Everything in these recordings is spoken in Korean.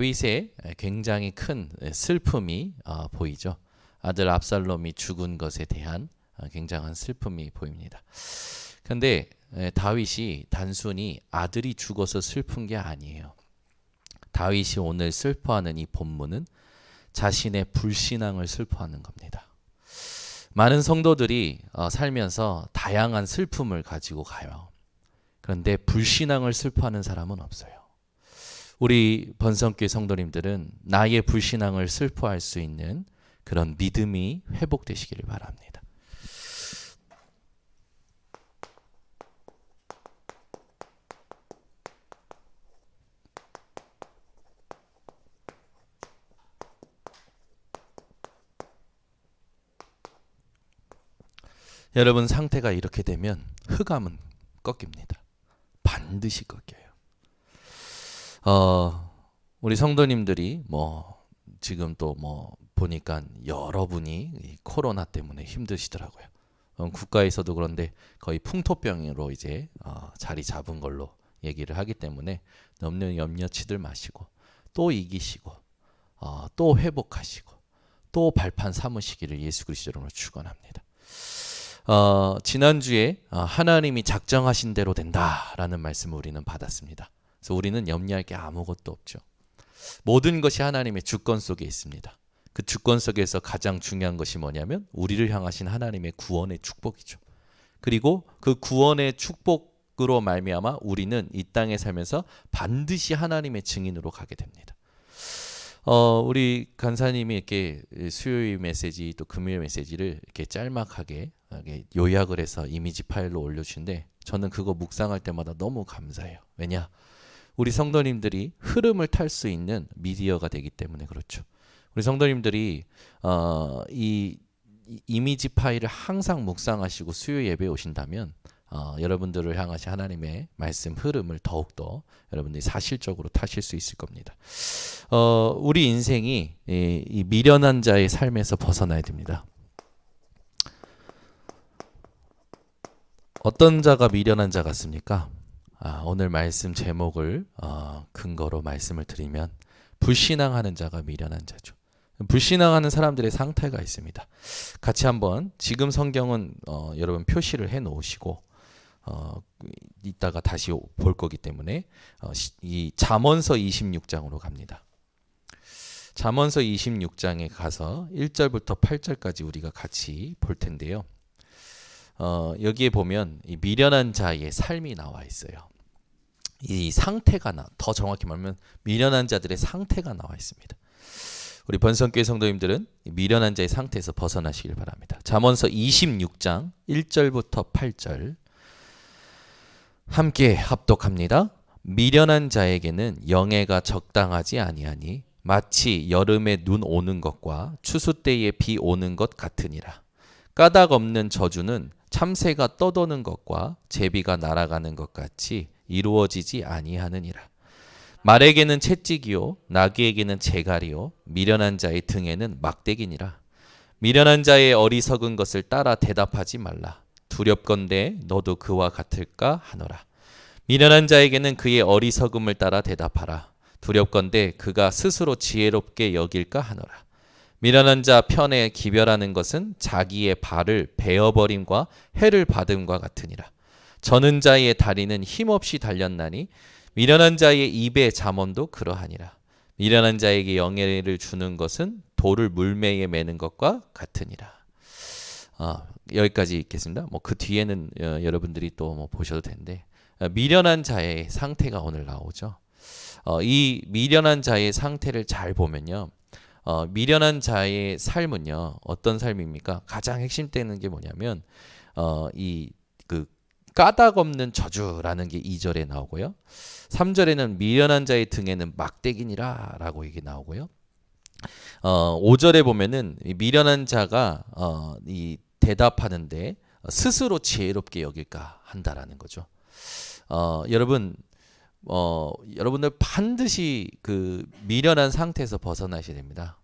다윗의 굉장히 큰 슬픔이 보이죠. 아들 압살롬이 죽은 것에 대한 굉장한 슬픔이 보입니다. 그런데 다윗이 단순히 아들이 죽어서 슬픈 게 아니에요. 다윗이 오늘 슬퍼하는 이 본문은 자신의 불신앙을 슬퍼하는 겁니다. 많은 성도들이 살면서 다양한 슬픔을 가지고 가요. 그런데 불신앙을 슬퍼하는 사람은 없어요. 우리 번성교회 성도님들은 나의 불신앙을 슬퍼할 수 있는 그런 믿음이 회복되시기를 바랍니다. 여러분 상태가 이렇게 되면 흑암은 꺾입니다. 반드시 꺾여요. 우리 성도님들이 지금 또 보니까 여러분이 이 코로나 때문에 힘드시더라고요. 국가에서도 그런데 거의 풍토병으로 이제 자리 잡은 걸로 얘기를 하기 때문에 너무 염려치들 마시고 또 이기시고 또 회복하시고 또 발판 삼으시기를 예수 그리스도 이름으로 축원합니다. 지난주에 하나님이 작정하신 대로 된다라는 말씀을 우리는 받았습니다. 그래서 우리는 염려할 게 아무것도 없죠. 모든 것이 하나님의 주권 속에 있습니다. 그 주권 속에서 가장 중요한 것이 뭐냐면 우리를 향하신 하나님의 구원의 축복이죠. 그리고 그 구원의 축복으로 말미암아 우리는 이 땅에 살면서 반드시 하나님의 증인으로 가게 됩니다. 우리 간사님이 이렇게 수요일 메시지 또 금요일 메시지를 이렇게 짤막하게 요약을 해서 이미지 파일로 올려주신데 저는 그거 묵상할 때마다 너무 감사해요. 왜냐? 우리 성도님들이 흐름을 탈 수 있는 미디어가 되기 때문에 그렇죠. 우리 성도님들이 이 이미지 파일을 항상 묵상하시고 수요 예배에 오신다면 여러분들을 향하신 하나님의 말씀 흐름을 더욱더 여러분들이 사실적으로 타실 수 있을 겁니다. 우리 인생이 이 미련한 자의 삶에서 벗어나야 됩니다. 어떤 자가 미련한 자 같습니까? 오늘 말씀 제목을 근거로 말씀을 드리면 불신앙하는 자가 미련한 자죠. 불신앙하는 사람들의 상태가 있습니다. 같이 한번 지금 성경은 여러분 표시를 해 놓으시고 이따가 다시 볼 거기 때문에 이 잠언서 26장으로 갑니다. 잠언서 26장에 가서 1절부터 8절까지 우리가 같이 볼 텐데요. 여기에 보면 이 미련한 자의 삶이 나와 있어요. 이 상태가 더 정확히 말하면 미련한 자들의 상태가 나와 있습니다. 우리 번성교회 성도님들은 미련한 자의 상태에서 벗어나시길 바랍니다. 잠언서 26장 1절부터 8절 함께 합독합니다. 미련한 자에게는 영예가 적당하지 아니하니 마치 여름에 눈 오는 것과 추수 때에 비 오는 것 같으니라. 까닭 없는 저주는 참새가 떠도는 것과 제비가 날아가는 것 같이 이루어지지 아니하느니라. 말에게는 채찍이요 나귀에게는 재갈이요 미련한 자의 등에는 막대기니라. 미련한 자의 어리석은 것을 따라 대답하지 말라. 두렵건대 너도 그와 같을까 하노라. 미련한 자에게는 그의 어리석음을 따라 대답하라. 두렵건대 그가 스스로 지혜롭게 여길까 하노라. 미련한 자 편에 기별하는 것은 자기의 발을 베어버림과 해를 받음과 같으니라. 저는 자의 다리는 힘없이 달렸나니 미련한 자의 입의 잠언도 그러하니라. 미련한 자에게 영예를 주는 것은 돌을 물매에 매는 것과 같으니라. 여기까지 읽겠습니다. 그 뒤에는 여러분들이 또 보셔도 되는데 미련한 자의 상태가 오늘 나오죠. 이 미련한 자의 상태를 잘 보면요. 미련한 자의 삶은요. 어떤 삶입니까? 가장 핵심되는 게 뭐냐면 그 까닭 없는 저주라는 게 2절에 나오고요. 3절에는 미련한 자의 등에는 막대기니라 라고 이게 나오고요. 5절에 보면은 미련한 자가 이 대답하는데 스스로 지혜롭게 여길까 한다라는 거죠. 여러분들 반드시 그 미련한 상태에서 벗어나셔야 됩니다.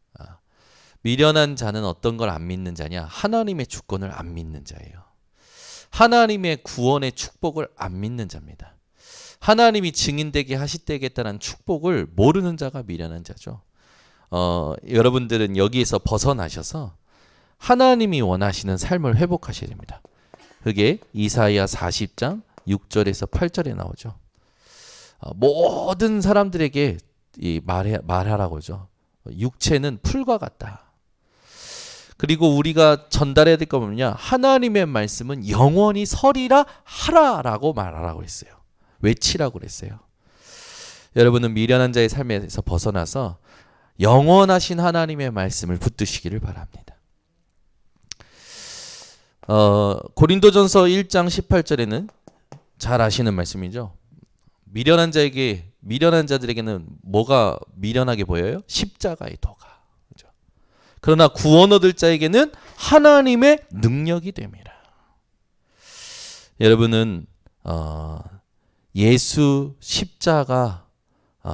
미련한 자는 어떤 걸 안 믿는 자냐? 하나님의 주권을 안 믿는 자예요. 하나님의 구원의 축복을 안 믿는 자입니다. 하나님이 증인되게 하시되겠다는 축복을 모르는 자가 미련한 자죠. 여러분들은 여기에서 벗어나셔서 하나님이 원하시는 삶을 회복하셔야 됩니다. 그게 이사야 40장 6절에서 8절에 나오죠. 모든 사람들에게 말하라고 하죠. 육체는 풀과 같다. 그리고 우리가 전달해야 될 거 뭐냐? 하나님의 말씀은 영원히 서리라 하라라고 말하라고 했어요. 외치라고 그랬어요. 여러분은 미련한 자의 삶에서 벗어나서 영원하신 하나님의 말씀을 붙드시기를 바랍니다. 고린도전서 1장 18절에는 잘 아시는 말씀이죠. 미련한 자들에게는 뭐가 미련하게 보여요? 십자가의 도가. 그렇죠? 그러나 구원 얻을 자에게는 하나님의 능력이 됩니다. 여러분은 예수 십자가,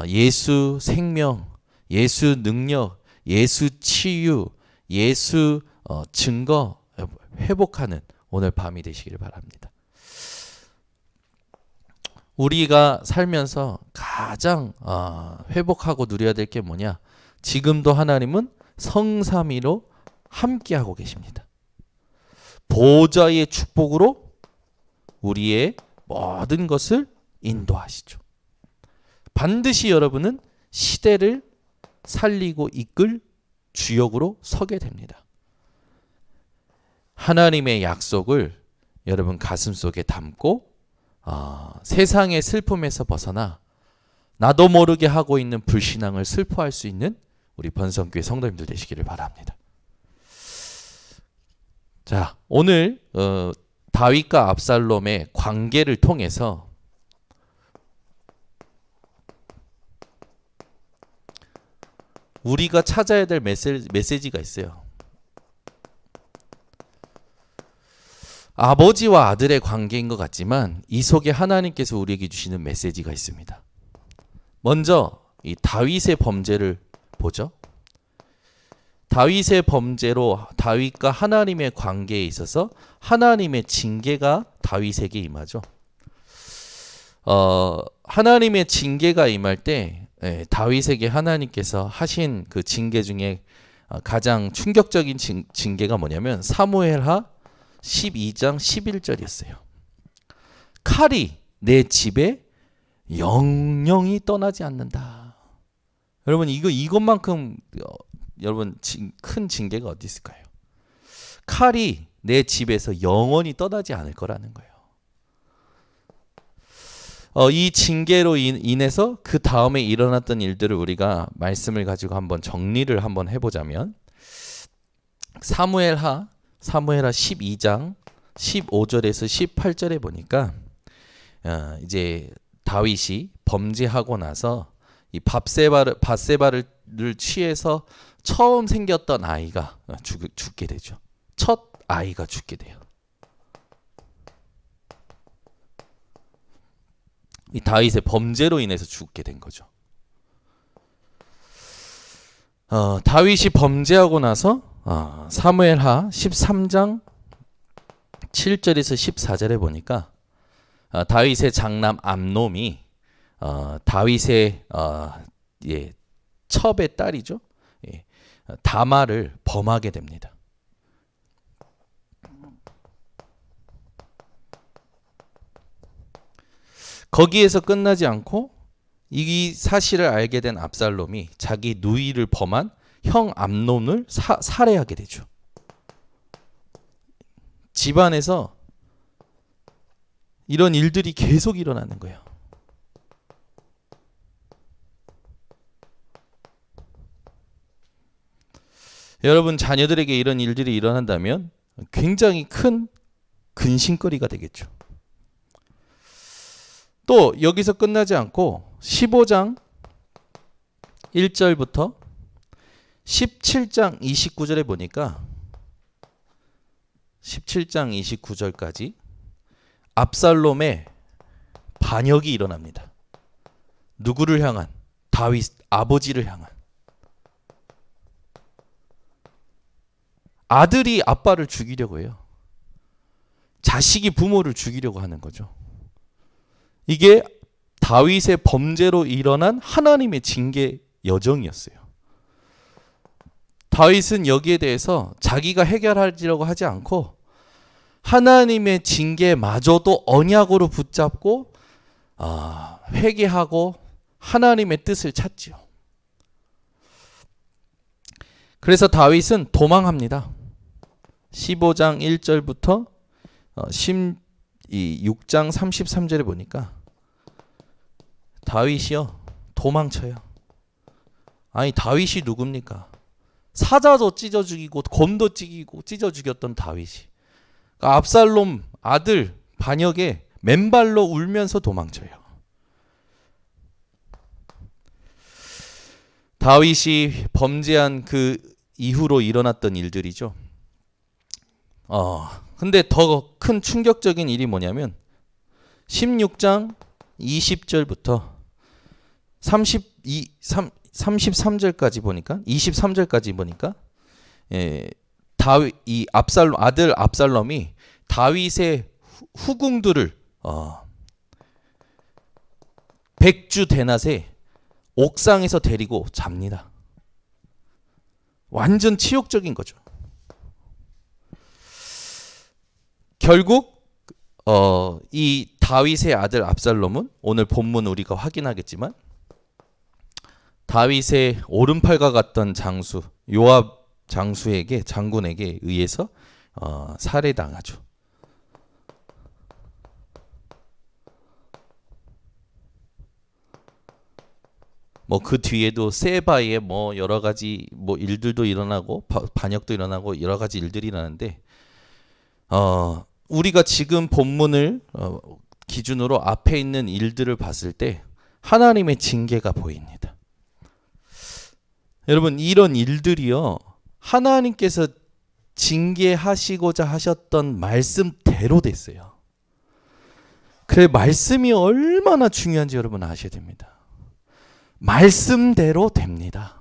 예수 생명, 예수 능력, 예수 치유, 예수 증거 회복하는 오늘 밤이 되시기를 바랍니다. 우리가 살면서 가장 회복하고 누려야 될 게 뭐냐? 지금도 하나님은 성삼위로 함께하고 계십니다. 보좌의 축복으로 우리의 모든 것을 인도하시죠. 반드시 여러분은 시대를 살리고 이끌 주역으로 서게 됩니다. 하나님의 약속을 여러분 가슴속에 담고 세상의 슬픔에서 벗어나 나도 모르게 하고 있는 불신앙을 슬퍼할 수 있는 우리 번성교회 성도님들 되시기를 바랍니다. 자, 오늘 다윗과 압살롬의 관계를 통해서 우리가 찾아야 될 메시지가 있어요. 아버지와 아들의 관계인 것 같지만 이 속에 하나님께서 우리에게 주시는 메시지가 있습니다. 먼저 이 다윗의 범죄를 보죠. 다윗의 범죄로 다윗과 하나님의 관계에 있어서 하나님의 징계가 다윗에게 임하죠. 하나님의 징계가 임할 때 다윗에게 하나님께서 하신 그 징계 중에 가장 충격적인 징계가 뭐냐면 사무엘하 12장 11절이었어요. 칼이 내 집에 영영이 떠나지 않는다. 여러분 이것만큼 여러분 큰 징계가 어디 있을까요? 칼이 내 집에서 영원히 떠나지 않을 거라는 거예요. 이 징계로 인해서 그 다음에 일어났던 일들을 우리가 말씀을 가지고 한번 정리를 한번 해보자면 사무엘하 12장 15절에서 18절에 보니까 이제 다윗이 범죄하고 나서 이 밧세바를 취해서 처음 생겼던 아이가 죽게 되죠. 첫 아이가 죽게 돼요. 이 다윗의 범죄로 인해서 죽게 된 거죠. 다윗이 범죄하고 나서 사무엘하 13장 7절에서 14절에 보니까 다윗의 장남 암놈이 다윗의 첩의 딸이죠. 다마를 범하게 됩니다. 거기에서 끝나지 않고 이 사실을 알게 된 압살롬이 자기 누이를 범한 형 암논을 살해하게 되죠. 집안에서 이런 일들이 계속 일어나는 거예요. 여러분 자녀들에게 이런 일들이 일어난다면 굉장히 큰 근심거리가 되겠죠. 또 여기서 끝나지 않고 15장 1절부터 17장 29절에 보니까 17장 29절까지 압살롬의 반역이 일어납니다. 누구를 향한? 다윗 아버지를 향한. 아들이 아빠를 죽이려고 해요. 자식이 부모를 죽이려고 하는 거죠. 이게 다윗의 범죄로 일어난 하나님의 징계 여정이었어요. 다윗은 여기에 대해서 자기가 해결하려고 하지 않고 하나님의 징계마저도 언약으로 붙잡고 회개하고 하나님의 뜻을 찾지요. 그래서 다윗은 도망합니다. 15장 1절부터 16장 33절에 보니까 다윗이요 도망쳐요. 아니 다윗이 누굽니까? 사자도 찢어 죽이고 곰도 찢어 죽였던 다윗이 그러니까 압살롬 아들 반역에 맨발로 울면서 도망쳐요. 다윗이 범죄한 그 이후로 일어났던 일들이죠. 근데 더 큰 충격적인 일이 뭐냐면 16장 20절부터 33절까지 보니까 23절까지 보니까 다윗 이 아들 압살롬이 다윗의 후궁들을 백주 대낮에 옥상에서 데리고 잡니다. 완전 치욕적인 거죠. 결국 이 다윗의 아들 압살롬은 오늘 본문 우리가 확인하겠지만 다윗의 오른팔과 같던 장수 요압 장군에게 의해서 살해당하죠. 뭐 그 뒤에도 세바에 뭐 여러 가지 뭐 일들도 일어나고 반역도 일어나고 여러 가지 일들이 일어나는데 우리가 지금 본문을 기준으로 앞에 있는 일들을 봤을 때 하나님의 징계가 보입니다. 여러분 이런 일들이요 하나님께서 징계하시고자 하셨던 말씀대로 됐어요. 그래 말씀이 얼마나 중요한지 여러분 아셔야 됩니다. 말씀대로 됩니다.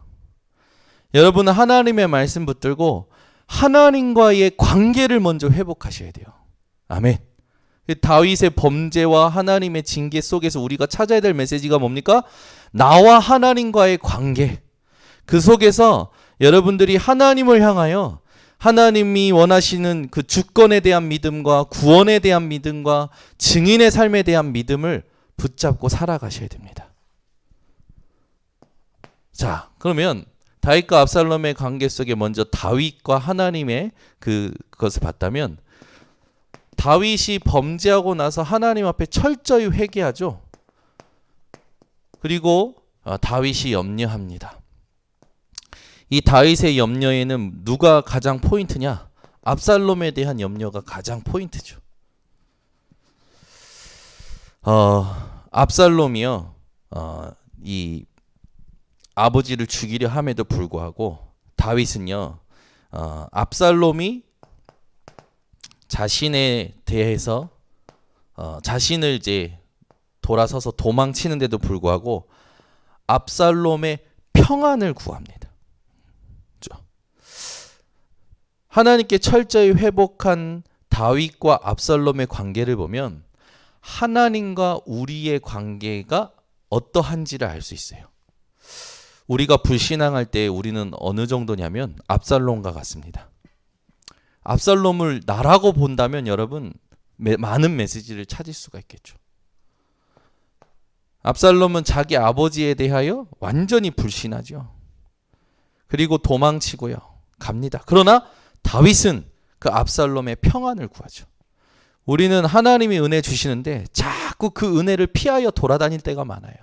여러분은 하나님의 말씀 붙들고 하나님과의 관계를 먼저 회복하셔야 돼요. 아멘. 다윗의 범죄와 하나님의 징계 속에서 우리가 찾아야 될 메시지가 뭡니까? 나와 하나님과의 관계. 그 속에서 여러분들이 하나님을 향하여 하나님이 원하시는 그 주권에 대한 믿음과 구원에 대한 믿음과 증인의 삶에 대한 믿음을 붙잡고 살아가셔야 됩니다. 자, 그러면 다윗과 압살롬의 관계 속에 먼저 다윗과 하나님의 그것을 봤다면 다윗이 범죄하고 나서 하나님 앞에 철저히 회개하죠. 그리고 다윗이 염려합니다. 이 다윗의 염려에는 누가 가장 포인트냐? 압살롬에 대한 염려가 가장 포인트죠. 압살롬이요. 이 아버지를 죽이려 함에도 불구하고 다윗은요. 압살롬이 자신에 대해서 자신을 이제 돌아서서 도망치는데도 불구하고 압살롬의 평안을 구합니다. 하나님께 철저히 회복한 다윗과 압살롬의 관계를 보면 하나님과 우리의 관계가 어떠한지를 알 수 있어요. 우리가 불신앙할 때 우리는 어느 정도냐면 압살롬과 같습니다. 압살롬을 나라고 본다면 여러분 많은 메시지를 찾을 수가 있겠죠. 압살롬은 자기 아버지에 대하여 완전히 불신하죠. 그리고 도망치고요. 갑니다. 그러나 다윗은 그 압살롬의 평안을 구하죠. 우리는 하나님이 은혜 주시는데 자꾸 그 은혜를 피하여 돌아다닐 때가 많아요.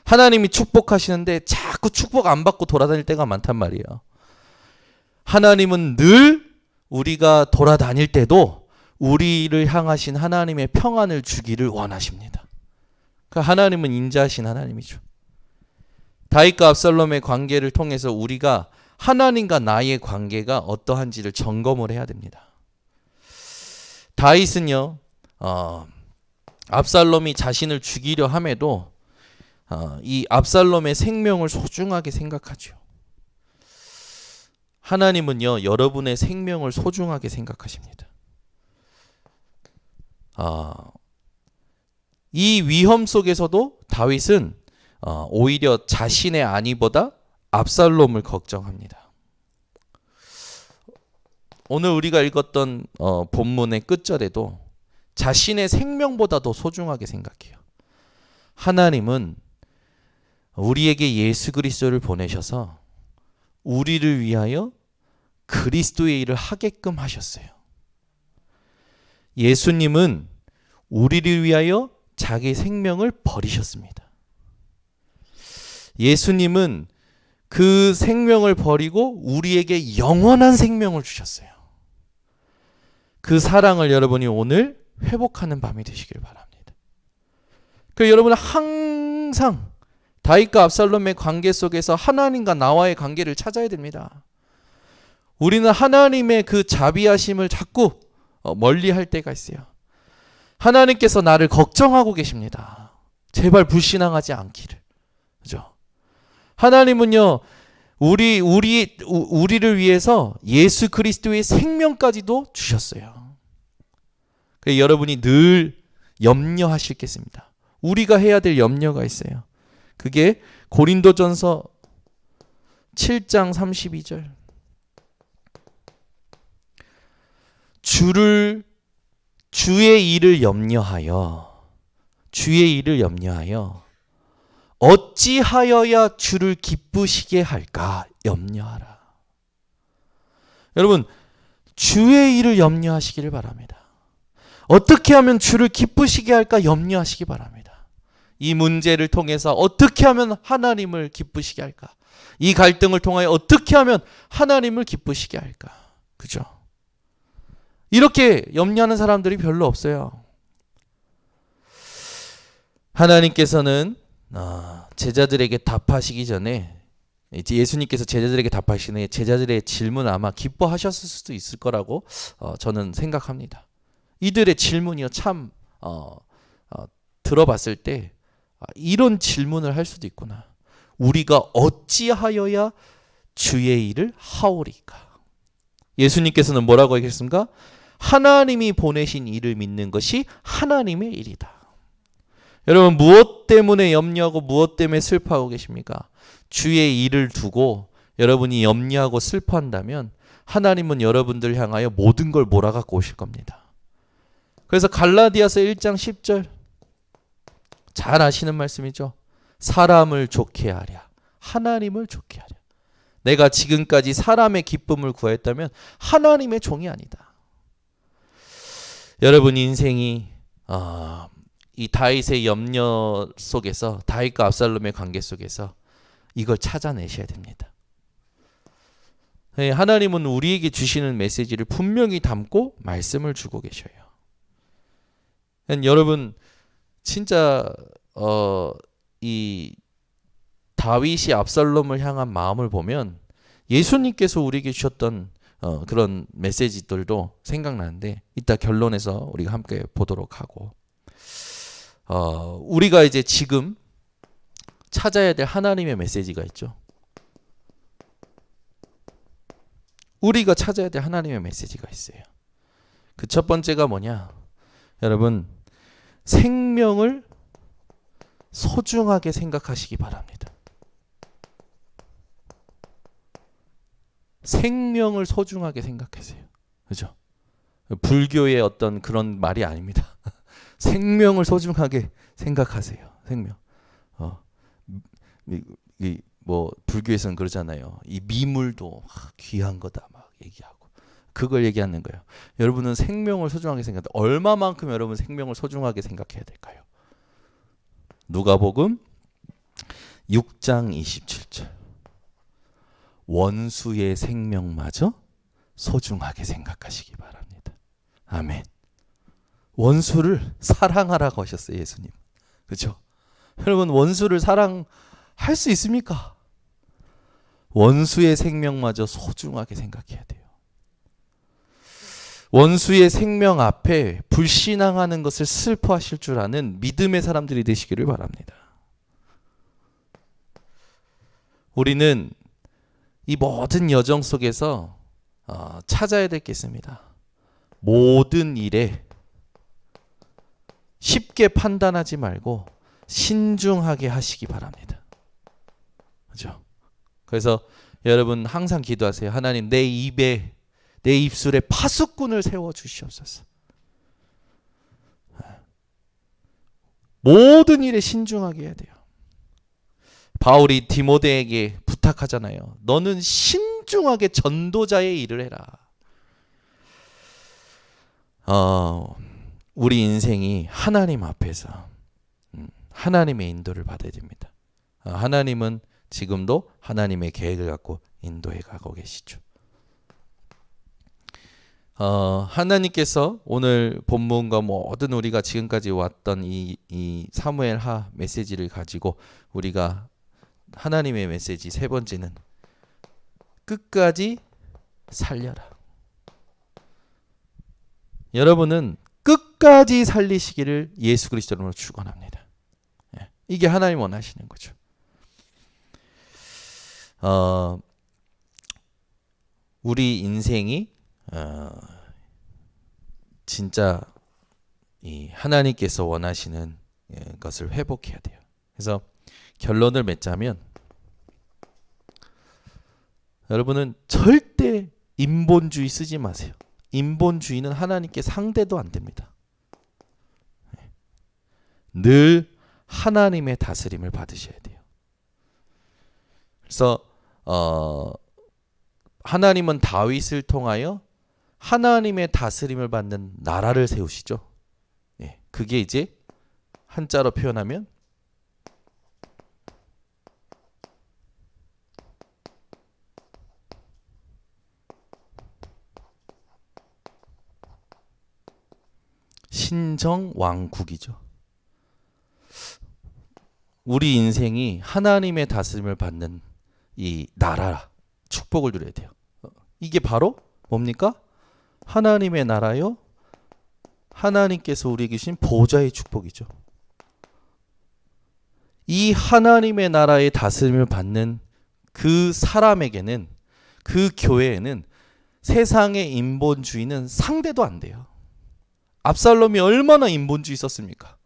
하나님이 축복하시는데 자꾸 축복 안 받고 돌아다닐 때가 많단 말이에요. 하나님은 늘 우리가 돌아다닐 때도 우리를 향하신 하나님의 평안을 주기를 원하십니다. 그러니까 하나님은 인자하신 하나님이죠. 다윗과 압살롬의 관계를 통해서 우리가 하나님과 나의 관계가 어떠한지를 점검을 해야 됩니다. 다윗은요, 압살롬이 자신을 죽이려 함에도 이 압살롬의 생명을 소중하게 생각하죠. 하나님은요, 여러분의 생명을 소중하게 생각하십니다. 이 위험 속에서도 다윗은 오히려 자신의 안위보다 압살롬을 걱정합니다. 오늘 우리가 읽었던 본문의 끝절에도 자신의 생명보다도 소중하게 생각해요. 하나님은 우리에게 예수 그리스도를 보내셔서 우리를 위하여 그리스도의 일을 하게끔 하셨어요. 예수님은 우리를 위하여 자기 생명을 버리셨습니다. 예수님은 그 생명을 버리고 우리에게 영원한 생명을 주셨어요. 그 사랑을 여러분이 오늘 회복하는 밤이 되시길 바랍니다. 그래서 여러분은 항상 다윗과 압살롬의 관계 속에서 하나님과 나와의 관계를 찾아야 됩니다. 우리는 하나님의 그 자비하심을 자꾸 멀리할 때가 있어요. 하나님께서 나를 걱정하고 계십니다. 제발 불신앙하지 않기를. 그죠? 하나님은요, 우리를 위해서 예수 그리스도의 생명까지도 주셨어요. 그래서 여러분이 늘 염려하실 게 있습니다. 우리가 해야 될 염려가 있어요. 그게 고린도전서 7장 32절. 주의 일을 염려하여 어찌하여야 주를 기쁘시게 할까 염려하라. 여러분, 주의 일을 염려하시기를 바랍니다. 어떻게 하면 주를 기쁘시게 할까 염려하시기 바랍니다. 이 문제를 통해서 어떻게 하면 하나님을 기쁘시게 할까? 이 갈등을 통하여 어떻게 하면 하나님을 기쁘시게 할까? 그죠? 이렇게 염려하는 사람들이 별로 없어요. 하나님께서는 제자들에게 답하시기 전에, 이제 예수님께서 제자들에게 답하시는 제자들의 질문 아마 기뻐하셨을 수도 있을 거라고 저는 생각합니다. 이들의 질문이요, 참 들어봤을 때 이런 질문을 할 수도 있구나. 우리가 어찌하여야 주의 일을 하오리까? 예수님께서는 뭐라고 하셨습니까? 하나님이 보내신 일을 믿는 것이 하나님의 일이다. 여러분, 무엇 때문에 염려하고 무엇 때문에 슬퍼하고 계십니까? 주의 일을 두고 여러분이 염려하고 슬퍼한다면 하나님은 여러분들 향하여 모든 걸 몰아갖고 오실 겁니다. 그래서 갈라디아서 1장 10절 잘 아시는 말씀이죠. 사람을 좋게 하랴, 하나님을 좋게 하랴. 내가 지금까지 사람의 기쁨을 구했다면 하나님의 종이 아니다. 여러분 인생이 이 다윗의 염려 속에서, 다윗과 압살롬의 관계 속에서 이걸 찾아내셔야 됩니다. 하나님은 우리에게 주시는 메시지를 분명히 담고 말씀을 주고 계셔요. 여러분 진짜 이 다윗이 압살롬을 향한 마음을 보면 예수님께서 우리에게 주셨던 그런 메시지들도 생각나는데, 이따 결론에서 우리가 함께 보도록 하고, 우리가 이제 지금 찾아야 될 하나님의 메시지가 있죠. 우리가 찾아야 될 하나님의 메시지가 있어요. 그 첫 번째가 뭐냐? 여러분, 생명을 소중하게 생각하시기 바랍니다. 생명을 소중하게 생각하세요. 그죠? 불교의 어떤 그런 말이 아닙니다. 생명을 소중하게 생각하세요. 생명. 뭐 불교에서는 그러잖아요. 이 미물도 귀한 거다 막 얘기하고, 그걸 얘기하는 거예요. 여러분은 생명을 소중하게 생각한다. 얼마만큼 여러분 생명을 소중하게 생각해야 될까요? 누가복음 6장 27절. 원수의 생명마저 소중하게 생각하시기 바랍니다. 아멘. 원수를 사랑하라고 하셨어요, 예수님. 그렇죠? 여러분, 원수를 사랑할 수 있습니까? 원수의 생명마저 소중하게 생각해야 돼요. 원수의 생명 앞에 불신앙하는 것을 슬퍼하실 줄 아는 믿음의 사람들이 되시기를 바랍니다. 우리는 이 모든 여정 속에서 찾아야 될 게 있습니다. 모든 일에 쉽게 판단하지 말고 신중하게 하시기 바랍니다. 그렇죠? 그래서 여러분 항상 기도하세요. 하나님, 내 입에, 내 입술에 파수꾼을 세워 주시옵소서. 모든 일에 신중하게 해야 돼요. 바울이 디모데에게 부탁하잖아요. 너는 신중하게 전도자의 일을 해라. 우리 인생이 하나님 앞에서 하나님의 인도를 받아야 됩니다. 하나님은 지금도 하나님의 계획을 갖고 인도해 가고 계시죠. 하나님께서 오늘 본문과 모든 우리가 지금까지 왔던 이 사무엘하 메시지를 가지고 우리가 하나님의 메시지 세 번째는 끝까지 살려라. 여러분은 끝까지 살리시기를 예수 그리스도로 축원합니다. 이게 하나님 원하시는 거죠. 우리 인생이 진짜 이 하나님께서 원하시는 것을 회복해야 돼요. 그래서 결론을 맺자면 여러분은 절대 인본주의 쓰지 마세요. 인본주의는 하나님께 상대도 안 됩니다. 늘 하나님의 다스림을 받으셔야 돼요. 그래서 하나님은 다윗을 통하여 하나님의 다스림을 받는 나라를 세우시죠. 그게 이제 한자로 표현하면 신정왕국이죠. 우리 인생이 하나님의 다스림을 받는 이 나라, 축복을 누려야 돼요. 이게 바로 뭡니까? 하나님의 나라요. 하나님께서 우리에게 주신 보좌의 축복이죠. 이 하나님의 나라의 다스림을 받는 그 사람에게는, 그 교회에는 세상의 인본주의는 상대도 안 돼요. 압살롬이 얼마나 인본주의 썼습니까?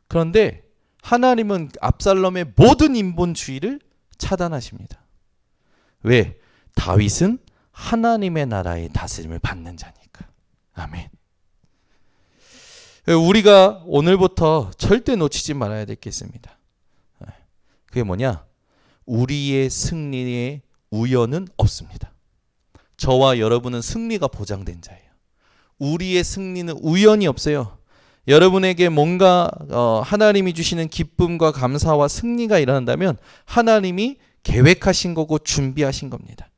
그런데 하나님은 압살롬의 모든 인본주의를 차단하십니다. 왜? 다윗은 하나님의 나라의 다스림을 받는 자니까. 아멘. 우리가 오늘부터 절대 놓치지 말아야 될 게 있습니다. 그게 뭐냐? 우리의 승리의 우연은 없습니다. 저와 여러분은 승리가 보장된 자예요. 우리의 승리는 우연이 없어요. 여러분에게 뭔가 하나님이 주시는 기쁨과 감사와 승리가 일어난다면 하나님이 계획하신 거고 준비하신 겁니다.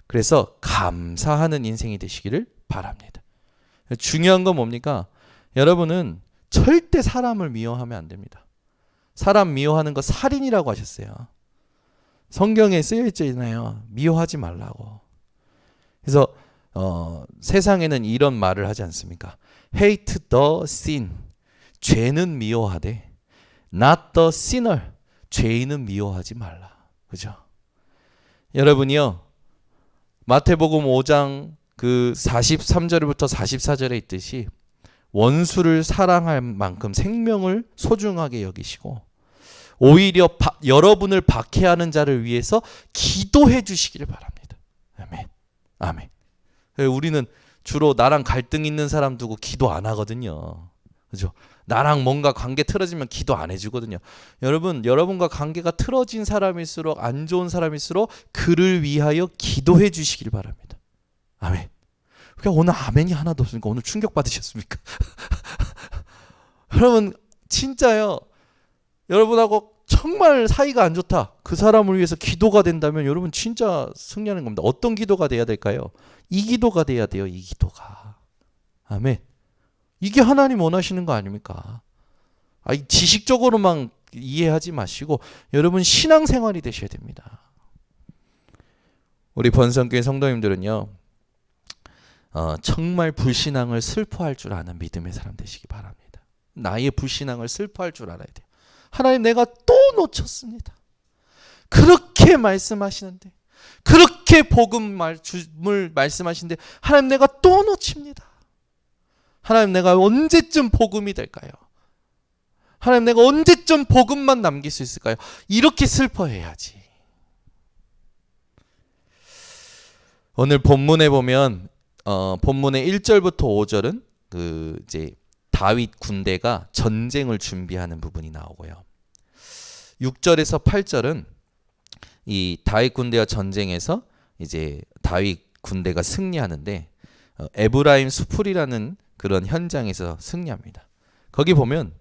그래서 감사하는 인생이 되시기를 바랍니다. 중요한 건 뭡니까? 여러분은 절대 사람을 미워하면 안 됩니다. 사람 미워하는 거 살인이라고 하셨어요. 성경에 쓰여 있잖아요. 미워하지 말라고. 그래서 세상에는 이런 말을 하지 않습니까? Hate the sin. 죄는 미워하되 not the sinner. 죄인은 미워하지 말라. 그죠? 여러분이요. 마태복음 5장 그 43절부터 44절에 있듯이 원수를 사랑할 만큼 생명을 소중하게 여기시고 오히려 여러분을 박해하는 자를 위해서 기도해 주시기를 바랍니다. 아멘. 아멘. 우리는 주로 나랑 갈등 있는 사람 두고 기도 안 하거든요. 그죠? 나랑 뭔가 관계 틀어지면 기도 안 해주거든요. 여러분, 여러분과 관계가 틀어진 사람일수록 안 좋은 사람일수록 그를 위하여 기도해 주시길 바랍니다. 아멘. 그러니까 오늘 아멘이 하나도 없으니까 오늘 충격 받으셨습니까? 여러분 진짜요. 여러분하고 정말 사이가 안 좋다. 그 사람을 위해서 기도가 된다면 여러분 진짜 승리하는 겁니다. 어떤 기도가 돼야 될까요? 이 기도가 돼야 돼요. 이 기도가. 아멘. 이게 하나님 원하시는 거 아닙니까? 지식적으로만 이해하지 마시고 여러분 신앙생활이 되셔야 됩니다. 우리 번성교회 성도님들은요. 정말 불신앙을 슬퍼할 줄 아는 믿음의 사람 되시기 바랍니다. 나의 불신앙을 슬퍼할 줄 알아야 돼요. 하나님 내가 또 놓쳤습니다. 그렇게 말씀하시는데 그렇게 복음을 말씀하시는데 하나님 내가 또 놓칩니다. 하나님 내가 언제쯤 복음이 될까요? 하나님 내가 언제쯤 복음만 남길 수 있을까요? 이렇게 슬퍼해야지. 오늘 본문에 보면 본문의 1절부터 5절은 그 이제 다윗 군대가 전쟁을 준비하는 부분이 나오고요. 6절에서 8절은 이 다윗 군대와 전쟁에서 이제 다윗 군대가 승리하는데 에브라임 수풀이라는 그런 현장에서 승리합니다. 거기 보면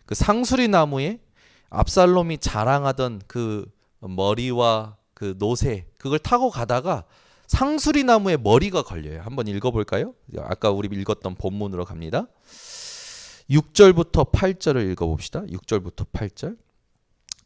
그 상수리 나무에 압살롬이 자랑하던 그 머리와 그 노새 그걸 타고 가다가 상수리 나무에 머리가 걸려요. 한번 읽어볼까요? 아까 우리 읽었던 본문으로 갑니다. 6절부터 8절을 읽어봅시다. 6절부터 8절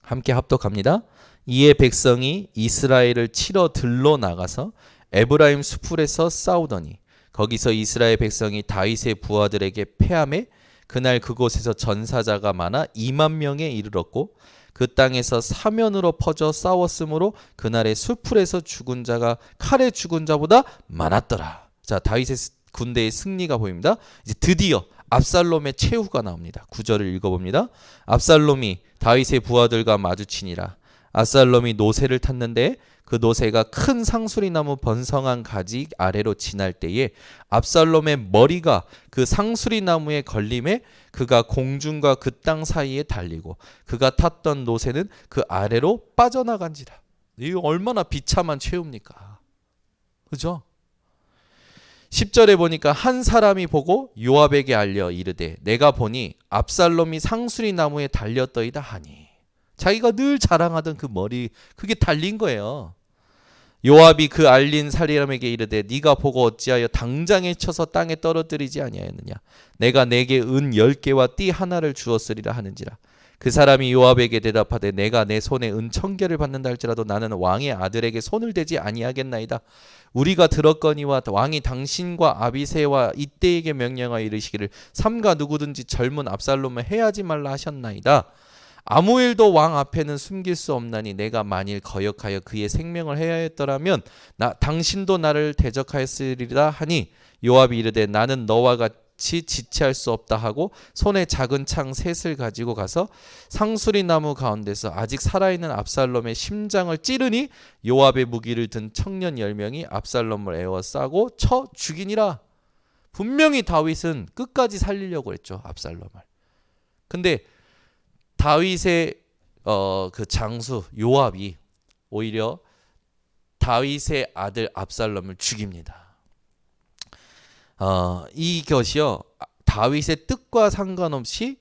함께 합독합니다. 이에 백성이 이스라엘을 치러 들러 나가서 에브라임 수풀에서 싸우더니 거기서 이스라엘 백성이 다윗의 부하들에게 패하매 그날 그곳에서 전사자가 많아 2만 명에 이르렀고 그 땅에서 사면으로 퍼져 싸웠으므로 그날의 수풀에서 죽은 자가 칼에 죽은 자보다 많았더라. 자, 다윗의 군대의 승리가 보입니다. 이제 드디어 압살롬의 최후가 나옵니다. 9절을 읽어봅니다. 압살롬이 다윗의 부하들과 마주치니라. 압살롬이 노새를 탔는데 그 노새가 큰 상수리나무 번성한 가지 아래로 지날 때에 압살롬의 머리가 그 상수리나무에 걸림에 그가 공중과 그 땅 사이에 달리고 그가 탔던 노새는 그 아래로 빠져나간지라. 이거 얼마나 비참한 최후입니까? 그죠? 10절에 보니까 한 사람이 보고 요압에게 알려 이르되 내가 보니 압살롬이 상수리 나무에 달렸더이다 하니. 자기가 늘 자랑하던 그 머리 그게 달린 거예요. 요압이 그 알린 사람에게 이르되 네가 보고 어찌하여 당장에 쳐서 땅에 떨어뜨리지 아니하였느냐. 내가 내게 은 10개와 띠 하나를 주었으리라 하는지라. 그 사람이 요압에게 대답하되 내가 내 손에 은 1000개를 받는다 할지라도 나는 왕의 아들에게 손을 대지 아니하겠나이다. 우리가 들었거니와 왕이 당신과 아비새와 이때에게 명령하여 이르시기를 삼가 누구든지 젊은 압살롬을 해하지 말라 하셨나이다. 아무 일도 왕 앞에는 숨길 수 없나니 내가 만일 거역하여 그의 생명을 해하였더라면 당신도 나를 대적하였으리라 하니 요압이 이르되 나는 너와 같이 지체할 수 없다 하고 손에 작은 창 셋을 가지고 가서 상수리 나무 가운데서 아직 살아있는 압살롬의 심장을 찌르니 요압의 무기를 든 청년 10명이 압살롬을 에워싸고 쳐 죽이니라. 분명히 다윗은 끝까지 살리려고 했죠, 압살롬을. 근데 다윗의 그 장수 요압이 오히려 다윗의 아들 압살롬을 죽입니다. 이것이요 다윗의 뜻과 상관없이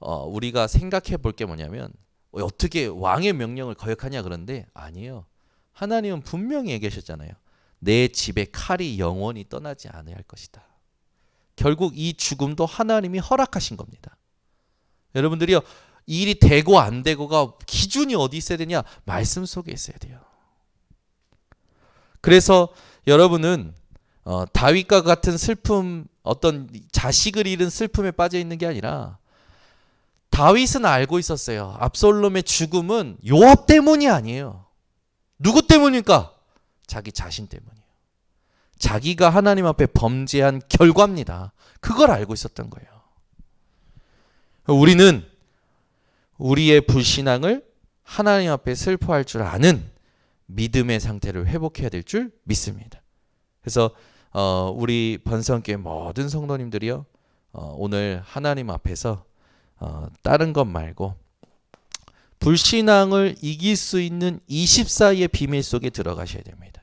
우리가 생각해 볼 게 뭐냐면 어떻게 왕의 명령을 거역하냐 그런데 아니에요. 하나님은 분명히 얘기하셨잖아요. 내 집에 칼이 영원히 떠나지 않아야 할 것이다. 결국 이 죽음도 하나님이 허락하신 겁니다. 여러분들이요 일이 되고 안 되고가 기준이 어디 있어야 되냐? 말씀 속에 있어야 돼요. 그래서 여러분은 다윗과 같은 슬픔, 어떤 자식을 잃은 슬픔에 빠져 있는 게 아니라 다윗은 알고 있었어요. 압살롬의 죽음은 요압 때문이 아니에요. 누구 때문일까? 자기 자신 때문이에요. 자기가 하나님 앞에 범죄한 결과입니다. 그걸 알고 있었던 거예요. 우리는 우리의 불신앙을 하나님 앞에 슬퍼할 줄 아는 믿음의 상태를 회복해야 될 줄 믿습니다. 그래서 우리 번성교회 모든 성도님들이요 오늘 하나님 앞에서 다른 것 말고 불신앙을 이길 수 있는 24의 비밀 속에 들어가셔야 됩니다.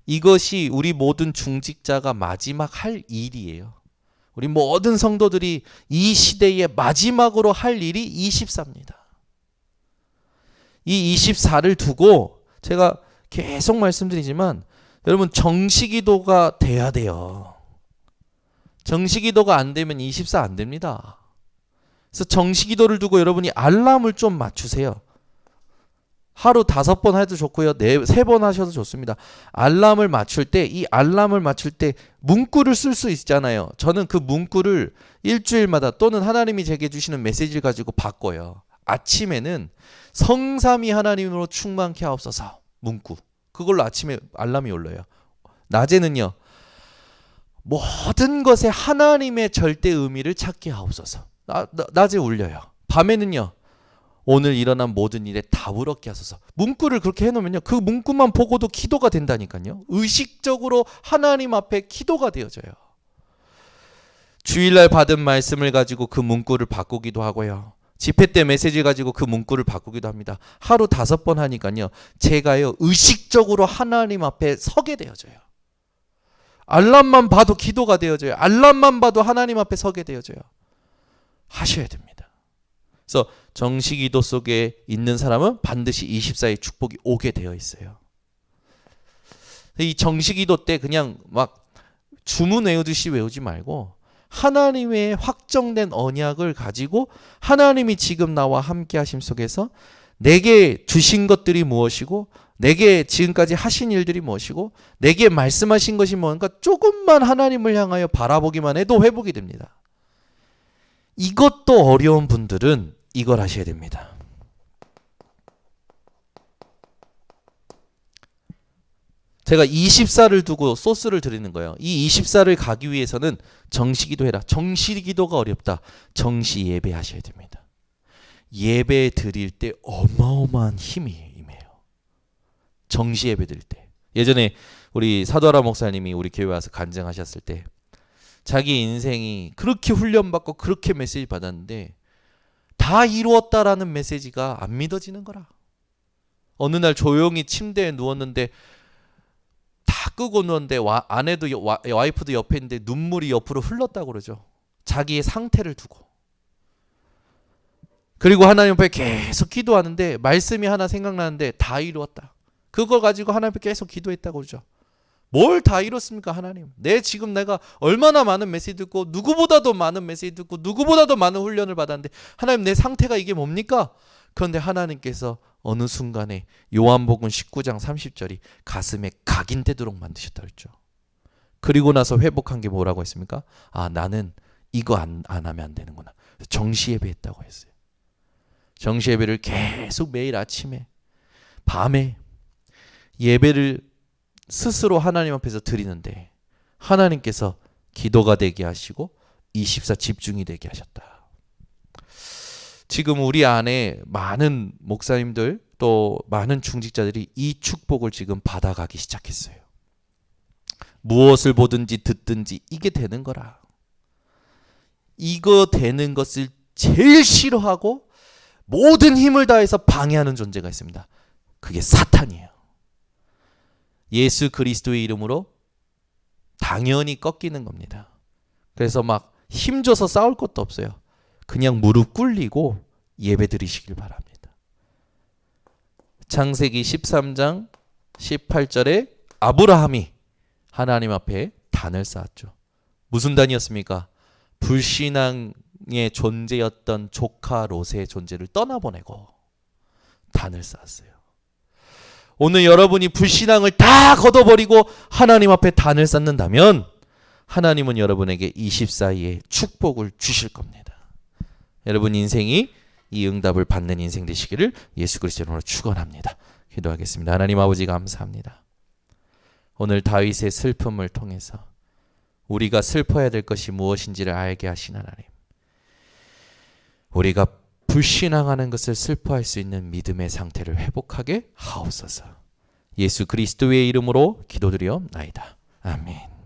이것이 우리 모든 중직자가 마지막 할 일이에요. 우리 모든 성도들이 이 시대의 마지막으로 할 일이 24입니다. 이 24를 두고 제가 계속 말씀드리지만 여러분 정시기도가 돼야 돼요. 정시기도가 안 되면 24 안 됩니다. 그래서 정시기도를 두고 여러분이 알람을 좀 맞추세요. 하루 5번 해도 좋고요. 3번 하셔도 좋습니다. 알람을 맞출 때 이 알람을 맞출 때 문구를 쓸 수 있잖아요. 저는 그 문구를 일주일마다 또는 하나님이 제게 주시는 메시지를 가지고 바꿔요. 아침에는 성삼위 하나님으로 충만케 하옵소서 문구. 그걸로 아침에 알람이 울려요. 낮에는요. 모든 것에 하나님의 절대 의미를 찾게 하옵소서. 낮에 울려요. 밤에는요. 오늘 일어난 모든 일에 다 울었게 하소서. 문구를 그렇게 해놓으면요. 그 문구만 보고도 기도가 된다니까요. 의식적으로 하나님 앞에 기도가 되어져요. 주일날 받은 말씀을 가지고 그 문구를 바꾸기도 하고요. 집회 때 메시지 가지고 그 문구를 바꾸기도 합니다. 하루 5번 하니까요. 제가요. 의식적으로 하나님 앞에 서게 되어져요. 알람만 봐도 기도가 되어져요. 알람만 봐도 하나님 앞에 서게 되어져요. 하셔야 됩니다. 그래서 정시기도 속에 있는 사람은 반드시 24의 축복이 오게 되어 있어요. 이 정시기도 때 그냥 막 주문 외우듯이 외우지 말고 하나님의 확정된 언약을 가지고 하나님이 지금 나와 함께 하심 속에서 내게 주신 것들이 무엇이고 내게 지금까지 하신 일들이 무엇이고 내게 말씀하신 것이 뭔가 조금만 하나님을 향하여 바라보기만 해도 회복이 됩니다. 이것도 어려운 분들은 이걸 하셔야 됩니다. 제가 24를 두고 소스를 드리는 거예요. 이 24를 가기 위해서는 정시기도 해라. 정시기도가 어렵다. 정시 예배 하셔야 됩니다. 예배 드릴 때 어마어마한 힘이 임해요. 정시 예배 드릴 때. 예전에 우리 사도하라 목사님이 우리 교회 와서 간증하셨을 때 자기 인생이 그렇게 훈련받고 그렇게 메시지 받았는데 다 이루었다라는 메시지가 안 믿어지는 거라. 어느 날 조용히 침대에 누웠는데 다 끄고 누웠는데 아내도 와이프도 옆에 있는데 눈물이 옆으로 흘렀다고 그러죠. 자기의 상태를 두고. 그리고 하나님 앞에 계속 기도하는데 말씀이 하나 생각나는데 다 이루었다. 그걸 가지고 하나님 앞에 계속 기도했다고 그러죠. 뭘 다 이뤘습니까 하나님? 지금 내가 얼마나 많은 메시지 듣고 누구보다도 많은 메시지 듣고 누구보다도 많은 훈련을 받았는데 하나님 내 상태가 이게 뭡니까? 그런데 하나님께서 어느 순간에 요한복음 19장 30절이 가슴에 각인되도록 만드셨다 그랬죠. 그리고 나서 회복한 게 뭐라고 했습니까? 나는 이거 안 하면 안 되는구나. 정시 예배했다고 했어요. 정시 예배를 계속 매일 아침에 밤에 예배를 스스로 하나님 앞에서 드리는데 하나님께서 기도가 되게 하시고 24 집중이 되게 하셨다. 지금 우리 안에 많은 목사님들 또 많은 중직자들이 이 축복을 지금 받아가기 시작했어요. 무엇을 보든지 듣든지 이게 되는 거라. 이거 되는 것을 제일 싫어하고 모든 힘을 다해서 방해하는 존재가 있습니다. 그게 사탄이에요. 예수 그리스도의 이름으로 당연히 꺾이는 겁니다. 그래서 막 힘줘서 싸울 것도 없어요. 그냥 무릎 꿇리고 예배 드리시길 바랍니다. 창세기 13장 18절에 아브라함이 하나님 앞에 단을 쌓았죠. 무슨 단이었습니까? 불신앙의 존재였던 조카 롯의 존재를 떠나보내고 단을 쌓았어요. 오늘 여러분이 불신앙을 다 걷어버리고 하나님 앞에 단을 쌓는다면 하나님은 여러분에게 24의 축복을 주실 겁니다. 여러분 인생이 이 응답을 받는 인생 되시기를 예수 그리스도 이름으로 축원합니다. 기도하겠습니다. 하나님 아버지 감사합니다. 오늘 다윗의 슬픔을 통해서 우리가 슬퍼야 될 것이 무엇인지를 알게 하신 하나님. 우리가 불신앙하는 것을 슬퍼할 수 있는 믿음의 상태를 회복하게 하옵소서. 예수 그리스도의 이름으로 기도드리옵나이다. 아멘.